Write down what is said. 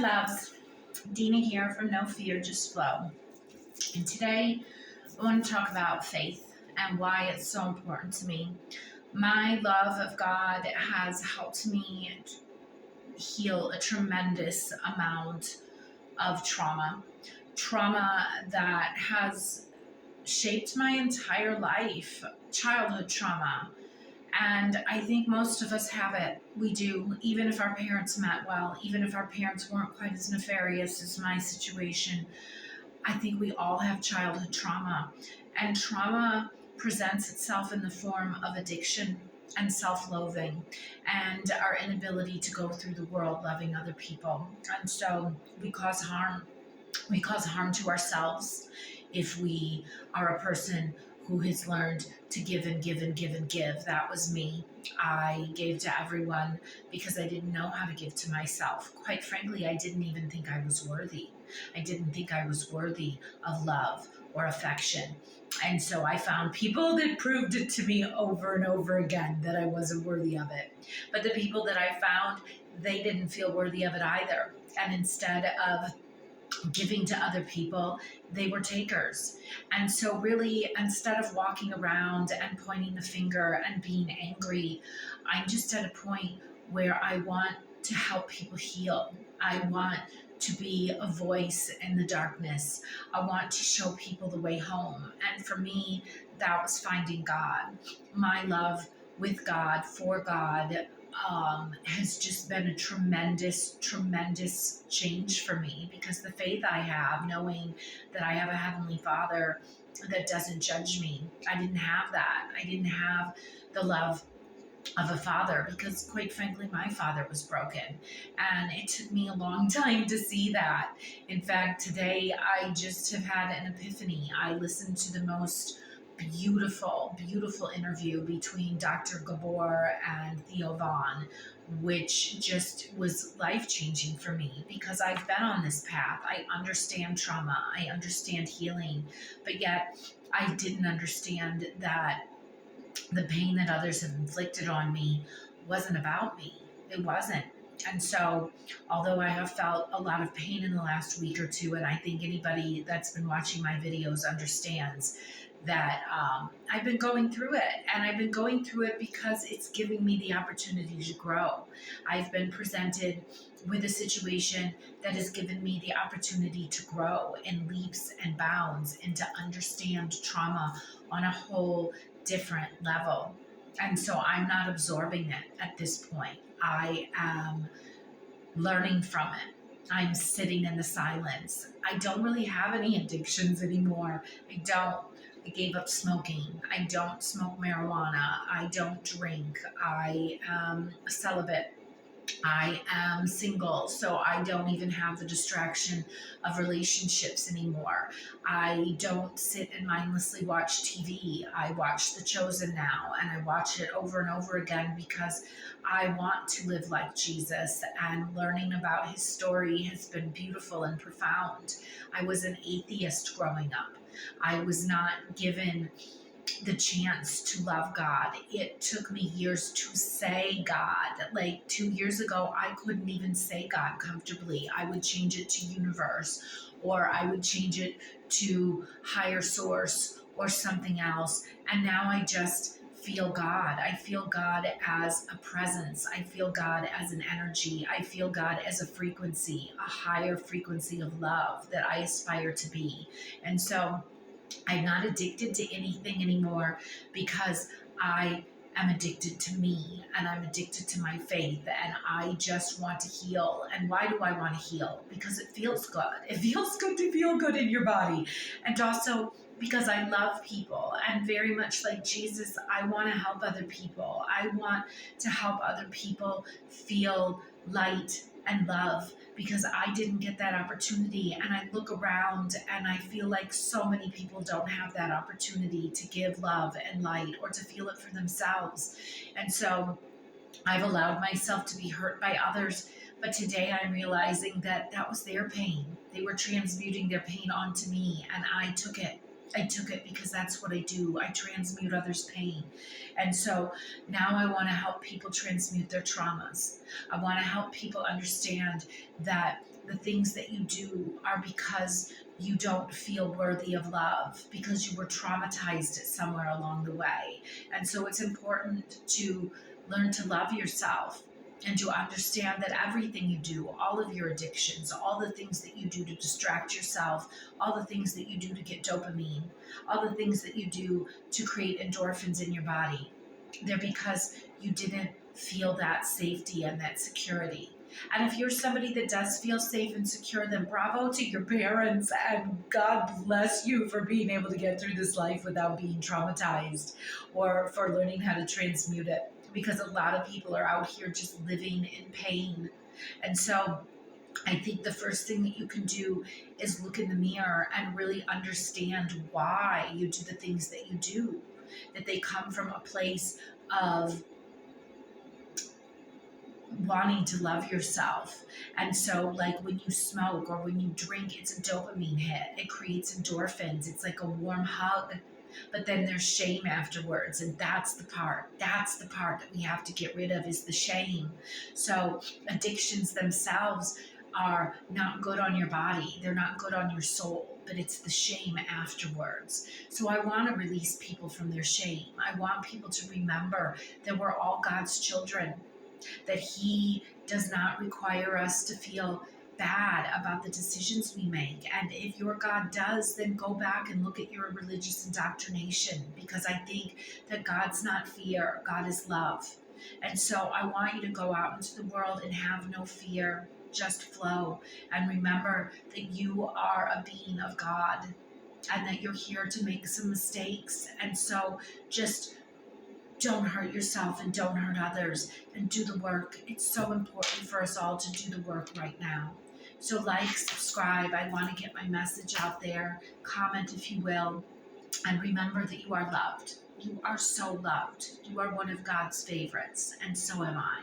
loves. Dina here from No Fear, Just Flow. And today I want to talk about faith and why it's so important to me. My love of God has helped me heal a tremendous amount of trauma that has shaped my entire life, childhood trauma. And I think most of us have it. We do, even if our parents meant well, even if our parents weren't quite as nefarious as my situation. I think we all have childhood trauma. And trauma presents itself in the form of addiction and self loathing and our inability to go through the world loving other people. And so we cause harm. We cause harm to ourselves if we are a person who has learned to give and give and give and give. That was me. I gave to everyone because I didn't know how to give to myself. Quite frankly, I didn't even think I was worthy. I didn't think I was worthy of love or affection. And so I found people that proved it to me over and over again that I wasn't worthy of it. But the people that I found, they didn't feel worthy of it either. And instead of giving to other people, they were takers. And so really, instead of walking around and pointing the finger and being angry, I'm just at a point where I want to help people heal. I want to be a voice in the darkness. I want to show people the way home. And for me, that was finding God. My love with God, for God, has just been a tremendous, tremendous change for me, because the faith I have, knowing that I have a Heavenly Father that doesn't judge me, I didn't have that. I didn't have the love of a father because, quite frankly, my father was broken. And it took me a long time to see that. In fact, today I just have had an epiphany. I listened to the most beautiful, beautiful interview between Dr. Gabor and Theo Vaughn, which just was life-changing for me because I've been on this path. I understand trauma. I understand healing. But yet I didn't understand that the pain that others have inflicted on me wasn't about me. It wasn't. And so, although I have felt a lot of pain in the last week or two, and I think anybody that's been watching my videos understands that I've been going through it. And I've been going through it because it's giving me the opportunity to grow. I've been presented with a situation that has given me the opportunity to grow in leaps and bounds and to understand trauma on a whole different level. And so I'm not absorbing it at this point. I am learning from it. I'm sitting in the silence. I don't really have any addictions anymore. I don't. I gave up smoking. I don't smoke marijuana. I don't drink. I am celibate. I am single, so I don't even have the distraction of relationships anymore. I don't sit and mindlessly watch TV. I watch The Chosen now, and I watch it over and over again because I want to live like Jesus, and learning about his story has been beautiful and profound. I was an atheist growing up. I was not given the chance to love God. It took me years to say God. Like 2 years ago, I couldn't even say God comfortably. I would change it to universe, or I would change it to higher source or something else. And now I just feel God. I feel God as a presence. I feel God as an energy. I feel God as a frequency, a higher frequency of love that I aspire to be. And so I'm not addicted to anything anymore because I am addicted to me, and I'm addicted to my faith, and I just want to heal. And why do I want to heal? Because it feels good. It feels good to feel good in your body. And also because I love people, and very much like Jesus, I want to help other people. I want to help other people feel light and love, because I didn't get that opportunity. And I look around and I feel like so many people don't have that opportunity to give love and light or to feel it for themselves. And so I've allowed myself to be hurt by others. But today I'm realizing that that was their pain. They were transmuting their pain onto me, and I took it. I took it because that's what I do. I transmute others' pain. And so now I want to help people transmute their traumas. I want to help people understand that the things that you do are because you don't feel worthy of love, because you were traumatized somewhere along the way. And so it's important to learn to love yourself and to understand that everything you do, all of your addictions, all the things that you do to distract yourself, all the things that you do to get dopamine, all the things that you do to create endorphins in your body, they're because you didn't feel that safety and that security. And if you're somebody that does feel safe and secure, then bravo to your parents and God bless you for being able to get through this life without being traumatized or for learning how to transmute it. Because a lot of people are out here just living in pain. And so I think the first thing that you can do is look in the mirror and really understand why you do the things that you do, that they come from a place of wanting to love yourself. And so like when you smoke or when you drink, it's a dopamine hit. It creates endorphins. It's like a warm hug. But then there's shame afterwards. And that's the part that we have to get rid of, is the shame. So addictions themselves are not good on your body. They're not good on your soul, but it's the shame afterwards. So I want to release people from their shame. I want people to remember that we're all God's children, that He does not require us to feel bad about the decisions we make. And if your God does, then go back and look at your religious indoctrination, because I think that God's not fear, God is love. And so I want you to go out into the world and have no fear, just flow. And remember that you are a being of God and that you're here to make some mistakes. And so just don't hurt yourself and don't hurt others, and do the work. It's so important for us all to do the work right now. So like, subscribe. I want to get my message out there. Comment if you will. And remember that you are loved. You are so loved. You are one of God's favorites, and so am I.